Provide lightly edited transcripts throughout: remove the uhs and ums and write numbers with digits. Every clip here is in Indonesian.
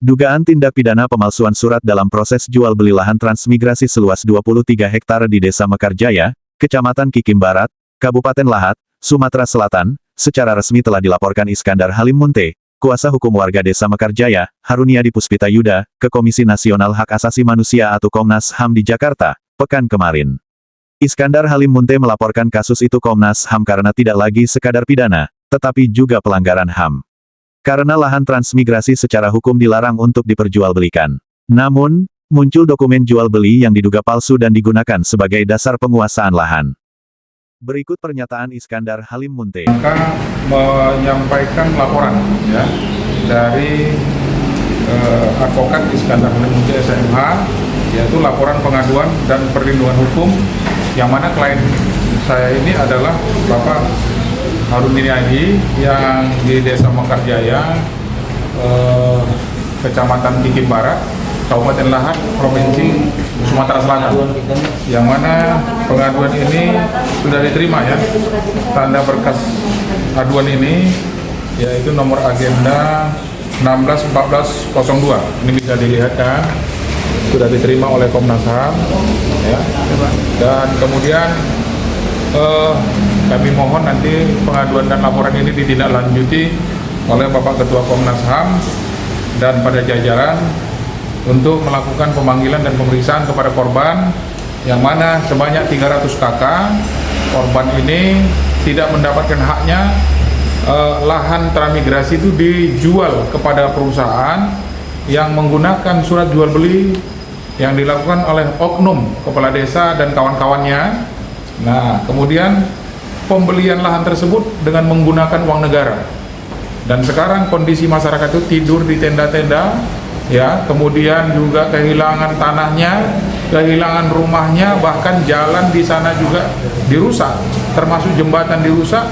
Dugaan tindak pidana pemalsuan surat dalam proses jual beli lahan transmigrasi seluas 23 hektar di Desa Mekarjaya, Kecamatan Kikim Barat, Kabupaten Lahat, Sumatera Selatan, secara resmi telah dilaporkan Iskandar Halim Munte, kuasa hukum warga Desa Mekarjaya, Haruniadi Puspita Yuda, ke Komisi Nasional Hak Asasi Manusia atau Komnas HAM di Jakarta, pekan kemarin. Iskandar Halim Munte melaporkan kasus itu Komnas HAM karena tidak lagi sekadar pidana, tetapi juga pelanggaran HAM. Karena lahan transmigrasi secara hukum dilarang untuk diperjualbelikan. Namun, muncul dokumen jual beli yang diduga palsu dan digunakan sebagai dasar penguasaan lahan. Berikut pernyataan Iskandar Halim Munte. Maka menyampaikan laporan ya dari advokat Iskandar Halim Munte SMH, yaitu laporan pengaduan dan perlindungan hukum, yang mana klien saya ini adalah Bapak Haruniadi yang di Desa Mekarjaya, Kecamatan Kikim Barat, Kabupaten Lahat, Provinsi Sumatera Selatan. Yang mana pengaduan ini sudah diterima ya. Tanda berkas aduan ini yaitu nomor agenda 161402. Ini bisa dilihat kan, sudah diterima oleh Komnas HAM ya. Dan kemudian kami mohon nanti pengaduan dan laporan ini ditindaklanjuti oleh Bapak Ketua Komnas HAM dan pada jajaran untuk melakukan pemanggilan dan pemeriksaan kepada korban, yang mana sebanyak 300 KK. Korban ini tidak mendapatkan haknya. Lahan transmigrasi itu dijual kepada perusahaan yang menggunakan surat jual beli yang dilakukan oleh oknum kepala desa dan kawan-kawannya. Nah, kemudian pembelian lahan tersebut dengan menggunakan uang negara. Dan sekarang kondisi masyarakat itu tidur di tenda-tenda, ya, kemudian juga kehilangan tanahnya, kehilangan rumahnya, bahkan jalan di sana juga dirusak, termasuk jembatan dirusak.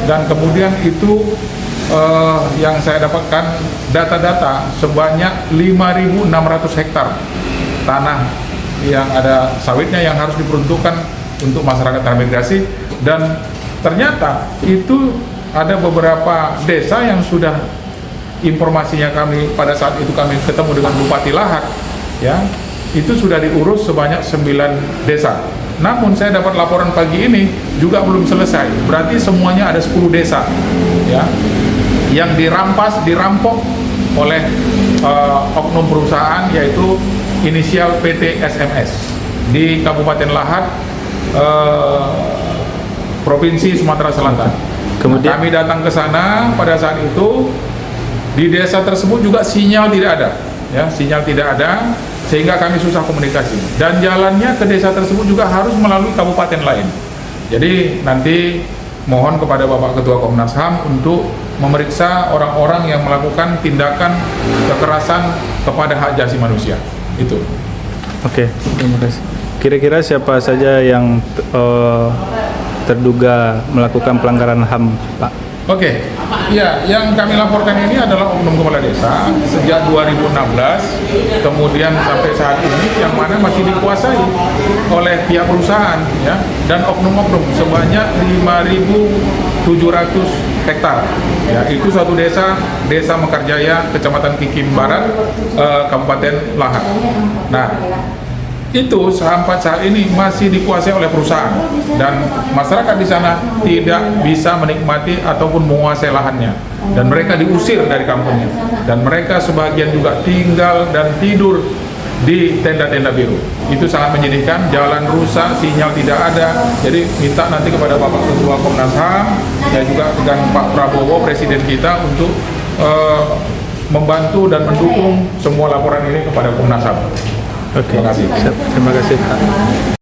Dan kemudian itu yang saya dapatkan data-data sebanyak 5.600 hektar tanah yang ada sawitnya yang harus diperuntukkan untuk masyarakat transmigrasi. Dan ternyata itu ada beberapa desa yang sudah informasinya kami pada saat itu kami ketemu dengan Bupati Lahat ya, itu sudah diurus sebanyak 9 desa. Namun saya dapat laporan pagi ini juga belum selesai. Berarti semuanya ada 10 desa ya yang dirampok oleh oknum perusahaan, yaitu inisial PT SMS di Kabupaten Lahat, Provinsi Sumatera Selatan. Kemudian kami datang ke sana pada saat itu, di desa tersebut juga sinyal tidak ada, ya, sinyal tidak ada, sehingga kami susah komunikasi. Dan jalannya ke desa tersebut juga harus melalui kabupaten lain. Jadi nanti mohon kepada Bapak Ketua Komnas HAM untuk memeriksa orang-orang yang melakukan tindakan kekerasan kepada hak asasi manusia. Itu. Oke, terima kasih. Kira-kira siapa saja yang terduga melakukan pelanggaran HAM, Pak? Oke, ya, yang kami laporkan ini adalah oknum kepala desa sejak 2016, kemudian sampai saat ini, yang mana masih dikuasai oleh pihak perusahaan, ya, dan oknum-oknum sebanyak 5.700 hektar. Ya, itu satu desa, Desa Mekarjaya, Kecamatan Kikim Barat, Kabupaten Lahat. Nah, itu sampai saat ini masih dikuasai oleh perusahaan, dan masyarakat di sana tidak bisa menikmati ataupun menguasai lahannya, dan mereka diusir dari kampungnya, dan mereka sebagian juga tinggal dan tidur di tenda-tenda biru. Itu sangat menyedihkan. Jalan rusak, sinyal tidak ada. Jadi minta nanti kepada Bapak Ketua Komnas HAM dan juga dengan Pak Prabowo Presiden kita untuk membantu dan mendukung semua laporan ini kepada Komnas HAM. Oke, terima kasih. Terima kasih, Pak.